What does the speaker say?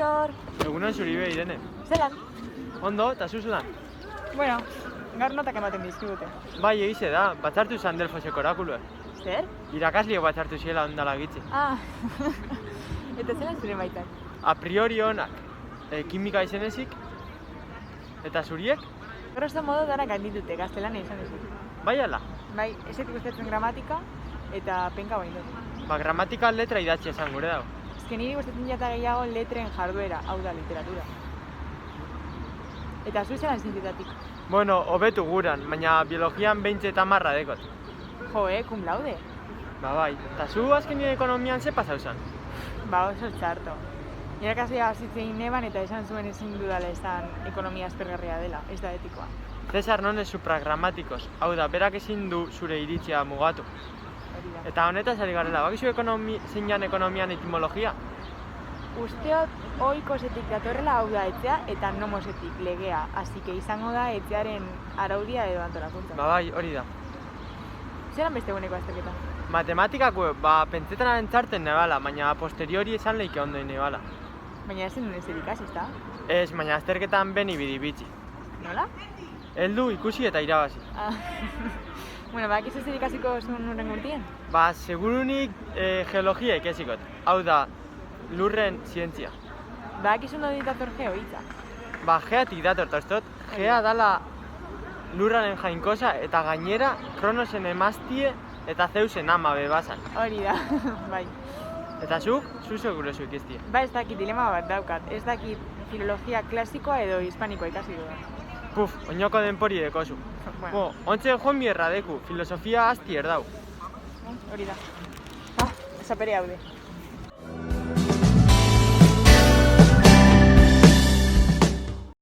Aitor! Egunon zuri be, Irene. Zelan? Ondo, eta zu zelan? Bueno, gaur notak ematen dizkigute. Bai, egize da, batzartu izan Delfoseko orakulue. Zer? Irakasliok batzartu ziela ondala gitzi. Ah, eta zelan zure baitak? A priori honak, kimika izenezik, eta zuriek? Grosso modo danak handitute, gaztelana izan duzu. Bai ala? Bai, esetik gustatzen gramatika eta penka bain dut. Ba, gramatika letra idatzi esan gure dago. Ezken niri gustatzen jata gehiago letren jarduera, hau da literatura. Eta zu zelan zintzetatik? Bueno, hobetu guran, baina biologian 20 eta marra dekot. Jo, cum laude? Ba bai, eta zu azken nire ekonomian ze pasau zan? Ba oso txarto. Irakaslea hasitzein neban eta esan zuen ezin dudala esan ekonomia aspergarria dela, ez da etikoa. Cesar non es supragramatikos, hau da, berak ezin du zure iritzia mugatu. Hori da. Eta honetaz ari garela, bakizu zeinan ekonomian etimologia? Usteot ohikosetik datorrela hau da etzea eta nomosetik legea, hasi que izango da etzearen araudia edo antolakuntza. Ba bai, hori da. Zeran beste eguneko azterketa? Matematikako, ba, pentsetan txarten nebala, baina posteriori esan leike ondo nebala. Baina ezin duen zer ikasi, ezta? Ez, baina azterketan beni bidibitzi. Nola? Heldu ikusi eta irabazi. Ah. Bueno, bakizu zer ikasiko zuen urren urtien? Ba, segurunik geologia ikesikot. Hau da, lurren zientzia. Bakizu ondo dator geo hitza. Ba, geatik dator, tostot. Gea dala lurraren jainkosa eta gainera Kronosen emaztie eta Zeusen ama bebazan. Hori da, bai. Eta zuk, zu seguro zu ikiztie. Ba, ez dakit dilema bat daukat. Ez dakit filologia klasikoa edo hispanikoa ikasi dudan. Puf, oinoko denpori dekozu. Bueno, Ontxe joan bierra deku, filosofia asti erdau. hori da. Ah, esapere haude.